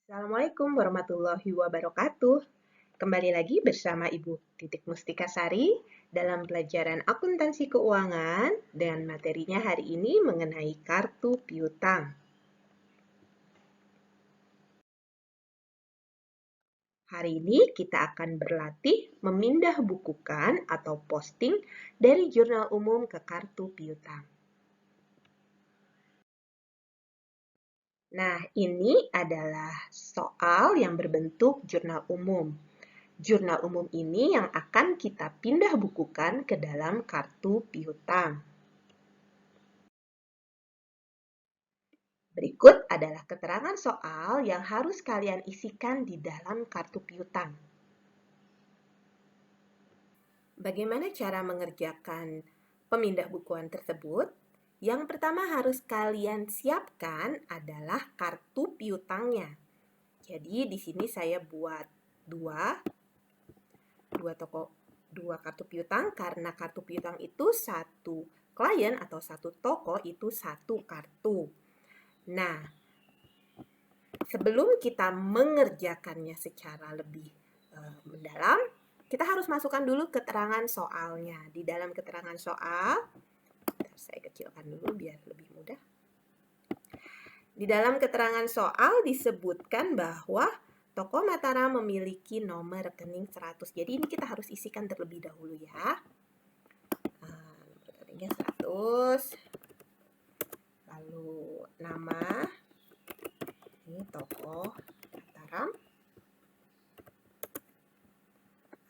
Assalamualaikum warahmatullahi wabarakatuh. Kembali lagi bersama Ibu Titik Mustika Sari dalam pelajaran akuntansi keuangan dan materinya hari ini mengenai kartu piutang. Hari ini kita akan berlatih memindah bukukan atau posting dari jurnal umum ke kartu piutang. Nah, ini adalah soal yang berbentuk jurnal umum. Jurnal umum ini yang akan kita pindah bukukan ke dalam kartu piutang. Berikut adalah keterangan soal yang harus kalian isikan di dalam kartu piutang. Bagaimana cara mengerjakan pemindah bukuan tersebut? Yang pertama harus kalian siapkan adalah kartu piutangnya. Jadi di sini saya buat dua kartu piutang karena kartu piutang itu satu klien atau satu toko itu satu kartu. Nah, sebelum kita mengerjakannya secara lebih mendalam, kita harus masukkan dulu keterangan soalnya. Di dalam keterangan soal, saya kecilkan dulu biar lebih mudah. Di dalam keterangan soal disebutkan bahwa Toko Mataram memiliki nomor rekening 100. Jadi ini kita harus isikan terlebih dahulu ya. Nomor rekeningnya 100. Lalu nama. Ini Toko Mataram.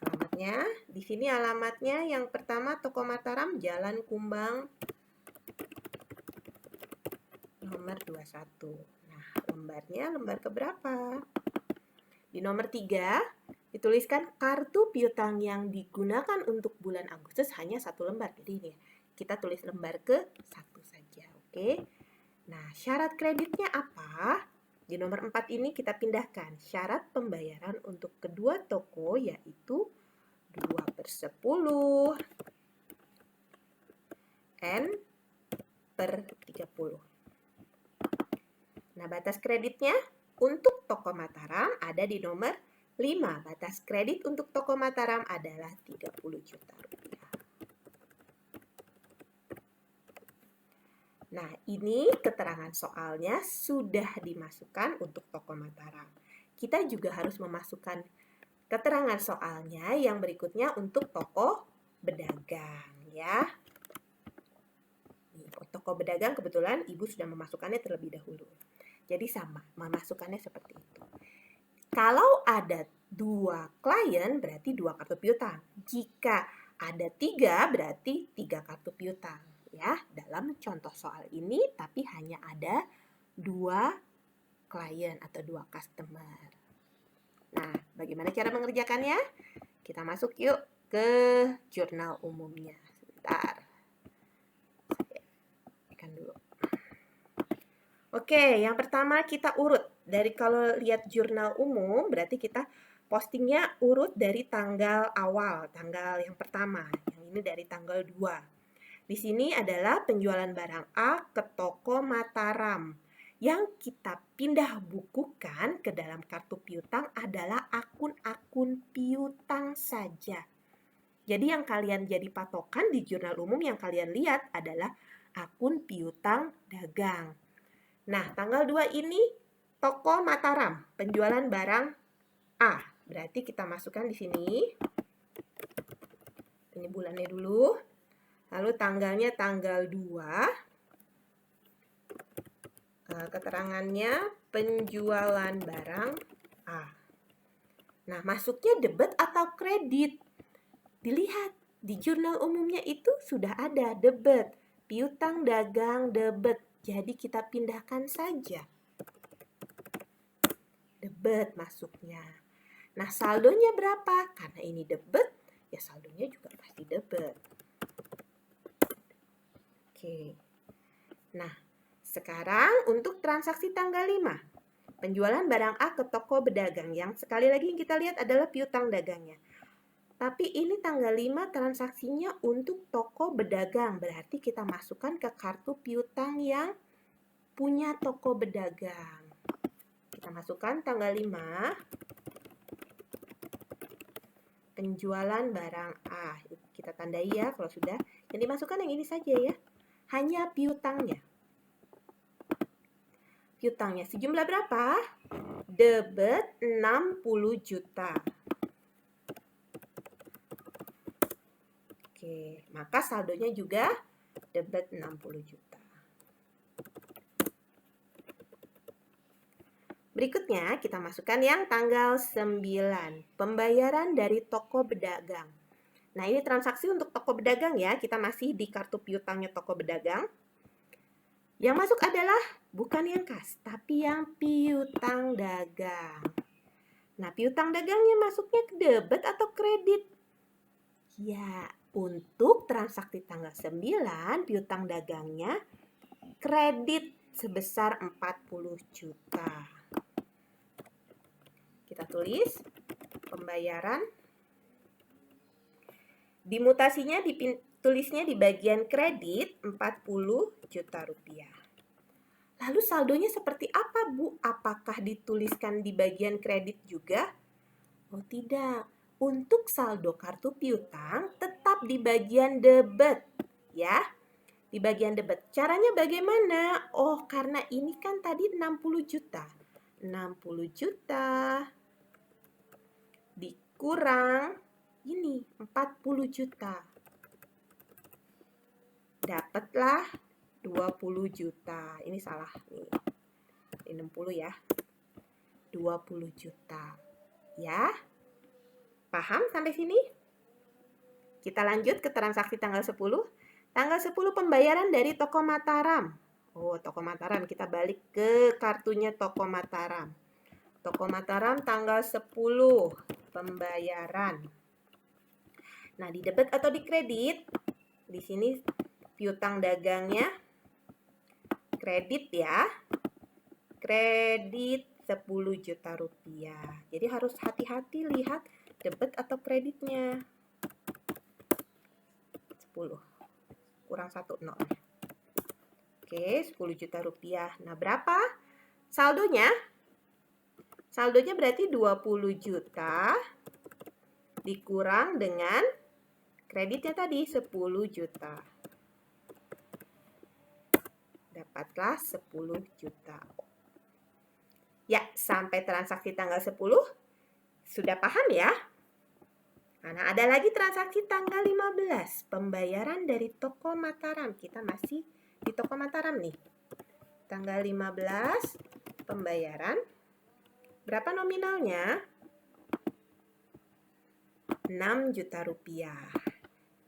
Alamatnya, di sini alamatnya yang pertama Toko Mataram, Jalan Kumbang, nomor 21. Nah, lembarnya lembar keberapa? Di nomor 3, dituliskan kartu piutang yang digunakan untuk bulan Agustus hanya satu lembar. Jadi ini kita tulis lembar ke-1 saja, oke? Nah, syarat kreditnya apa? Di nomor 4 ini kita pindahkan syarat pembayaran untuk kedua toko yaitu 2/10 N/30. Nah, batas kreditnya untuk Toko Mataram ada di nomor 5. Batas kredit untuk Toko Mataram adalah 30 juta rupiah. Nah, ini keterangan soalnya sudah dimasukkan untuk Toko Mataram. Kita juga harus memasukkan keterangan soalnya yang berikutnya untuk toko pedagang ya. Toko pedagang kebetulan Ibu sudah memasukkannya terlebih dahulu. Jadi sama, memasukkannya seperti itu. Kalau ada 2 klien berarti 2 kartu piutang. Jika ada 3 berarti 3 kartu piutang ya. Dalam contoh soal ini tapi hanya ada 2 klien atau 2 customer. Nah, bagaimana cara mengerjakannya? Kita masuk yuk ke jurnal umumnya. Sebentar. Dulu. Oke, yang pertama kita urut. Dari kalau lihat jurnal umum, berarti kita postingnya urut dari tanggal awal, tanggal yang pertama. Yang ini dari tanggal 2. Di sini adalah penjualan barang A ke toko Mataram. Yang kita pindah bukukan ke dalam kartu piutang adalah akun-akun piutang saja. Jadi yang kalian jadi patokan di jurnal umum yang kalian lihat adalah akun piutang dagang. Nah, tanggal 2 ini toko Mataram, penjualan barang A. Berarti kita masukkan di sini. Ini bulannya dulu. Lalu tanggalnya tanggal 2. Keterangannya penjualan barang A. Nah, masuknya debit atau kredit? Dilihat, di jurnal umumnya itu sudah ada debit. Piutang dagang debit. Jadi kita pindahkan saja. Debit masuknya. Nah, saldonya berapa? Karena ini debit, ya saldonya juga pasti debit. Oke. Nah, sekarang untuk transaksi tanggal 5. Penjualan barang A ke toko pedagang. Yang sekali lagi yang kita lihat adalah piutang dagangnya. Tapi ini tanggal 5 transaksinya untuk toko pedagang. Berarti kita masukkan ke kartu piutang yang punya toko pedagang. Kita Masukkan tanggal 5. Penjualan barang A. Kita tandai ya kalau sudah. Yang dimasukkan yang ini saja ya. Hanya piutangnya. Piutangnya sejumlah berapa? Debit 60 juta. Oke, maka saldonya juga debit 60 juta. Berikutnya kita masukkan yang tanggal 9. Pembayaran dari toko pedagang. Nah, ini transaksi untuk toko pedagang ya. Kita masih di kartu piutangnya toko pedagang. Yang masuk adalah bukan yang kas, tapi yang piutang dagang. Nah, piutang dagangnya masuknya ke debit atau kredit? Ya, untuk transaksi tanggal 9, piutang dagangnya kredit sebesar 40 juta. Kita tulis pembayaran. Dimutasinya tulisnya di bagian kredit 40 juta rupiah. Lalu saldonya seperti apa, Bu? Apakah dituliskan di bagian kredit juga? Oh, tidak. Untuk saldo kartu piutang tetap di bagian debit, ya. Di bagian debit. Caranya bagaimana? Oh, karena ini kan tadi 60 juta. 60 juta dikurang ini 40 juta. Dapatlah 20 juta. Ini salah nih. Ini 60 ya. 20 juta. Ya. Paham sampai sini? Kita lanjut ke transaksi tanggal 10. Tanggal 10 pembayaran dari toko Mataram. Oh, toko Mataram. Kita balik ke kartunya toko Mataram. Toko Mataram tanggal 10 pembayaran. Nah, di debit atau di kredit? Di sini piutang dagangnya kredit ya. Kredit 10 juta rupiah. Jadi harus hati-hati lihat debit atau kreditnya. 10. Kurang 1 nol. Oke, 10 juta rupiah. Nah, berapa saldonya? Saldonya berarti 20 juta dikurang dengan kreditnya tadi 10 juta. Dapatlah 10 juta. Ya, sampai transaksi tanggal 10 sudah paham ya? Nah, ada lagi transaksi tanggal 15. Pembayaran dari toko Mataram. Kita masih di toko Mataram nih. Tanggal 15 pembayaran. Berapa nominalnya? 6 juta rupiah.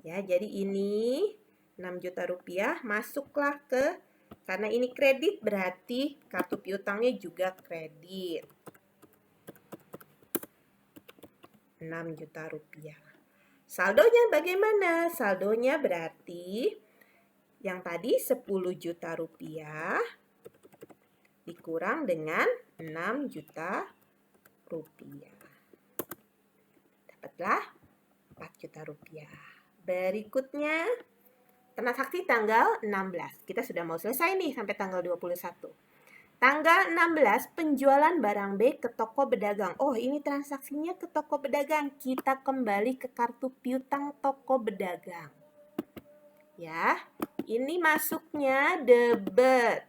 Ya, jadi ini 6 juta rupiah masuklah ke, karena ini kredit berarti kartu piutangnya juga kredit. 6 juta rupiah. Saldonya bagaimana? Saldonya berarti yang tadi 10 juta rupiah dikurang dengan 6 juta rupiah. Dapatlah 4 juta rupiah. Berikutnya transaksi tanggal 16. Kita sudah mau selesai nih sampai tanggal 21. Tanggal 16 penjualan barang B ke toko pedagang. Oh, ini transaksinya ke toko pedagang. Kita kembali ke kartu piutang toko pedagang. Ya, ini masuknya debit.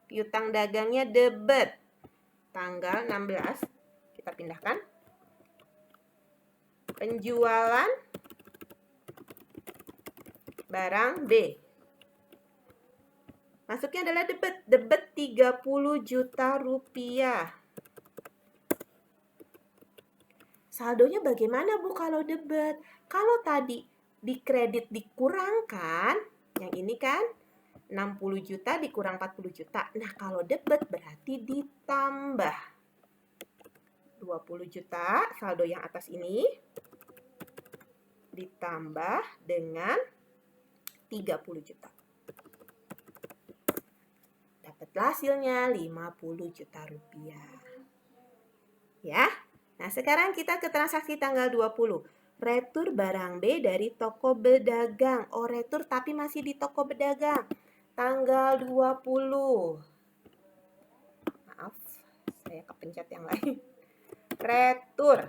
Piutang dagangnya debit. Tanggal 16 kita pindahkan. Penjualan barang B. Masuknya adalah debit. Debit 30 juta rupiah. Saldonya bagaimana, Bu, kalau debit? Kalau tadi di kredit dikurangkan, yang ini kan 60 juta dikurang 40 juta. Nah, kalau debit berarti ditambah 20 juta saldo yang atas ini ditambah dengan 30 juta. Dapatlah hasilnya 50 juta rupiah. Ya. Nah, sekarang kita ke transaksi tanggal 20. Retur barang B dari toko pedagang. Oh, retur tapi masih di toko pedagang. Tanggal 20. Maaf, Saya kepencet yang lain. Retur.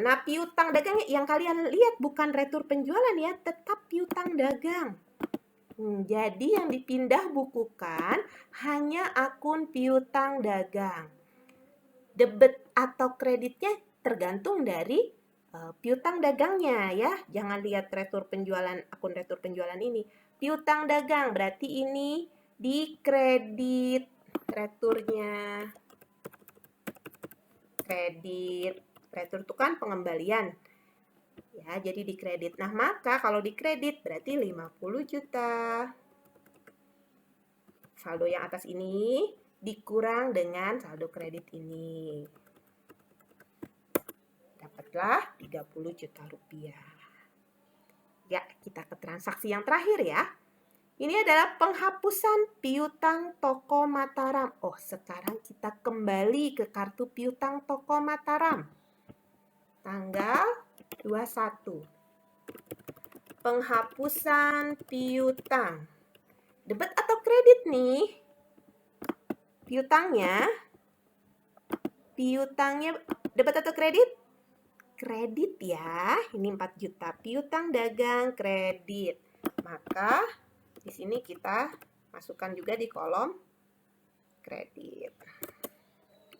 Nah, piutang dagang yang kalian lihat bukan retur penjualan ya, tetap piutang dagang. Jadi yang dipindah bukukan hanya akun piutang dagang. Debit atau kreditnya tergantung dari piutang dagangnya ya. Jangan lihat retur penjualan, akun retur penjualan ini. Piutang dagang berarti ini di kredit returnya. Kredit. Retur itu kan pengembalian. Ya, jadi di kredit. Nah, maka kalau di kredit berarti 50 juta. Saldo yang atas ini dikurang dengan saldo kredit ini. Dapatlah 30 juta rupiah. Ya, kita ke transaksi yang terakhir ya. Ini adalah penghapusan piutang toko Mataram. Oh, sekarang kita kembali ke kartu piutang toko Mataram. Tanggal 21. Penghapusan piutang. Debit atau kredit nih? Piutangnya debit atau kredit? Kredit ya. Ini 4 juta. Piutang dagang kredit. Maka di sini kita masukkan juga di kolom kredit.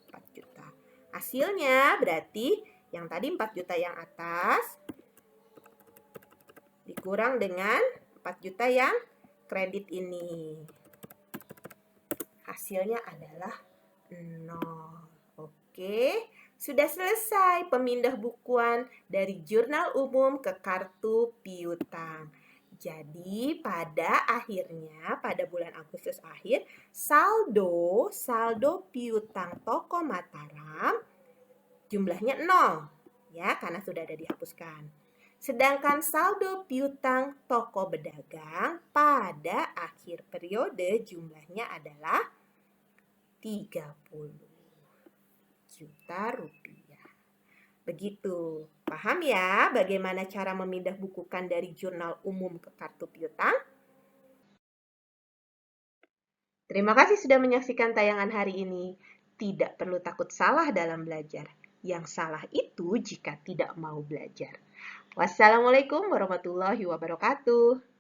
4 juta. Hasilnya berarti yang tadi 4 juta yang atas dikurang dengan 4 juta yang kredit ini. Hasilnya adalah 0. Oke, sudah selesai pemindah bukuan dari jurnal umum ke kartu piutang. Jadi pada akhirnya, pada bulan Agustus akhir, saldo piutang toko Mataram jumlahnya 0. Ya, karena sudah ada dihapuskan. Sedangkan saldo piutang toko pedagang pada akhir periode jumlahnya adalah 30 juta rupiah. Begitu. Paham ya bagaimana cara memindah bukukan dari jurnal umum ke kartu piutang? Terima kasih sudah menyaksikan tayangan hari ini. Tidak perlu takut salah dalam belajar. Yang salah itu jika tidak mau belajar. Wassalamualaikum warahmatullahi wabarakatuh.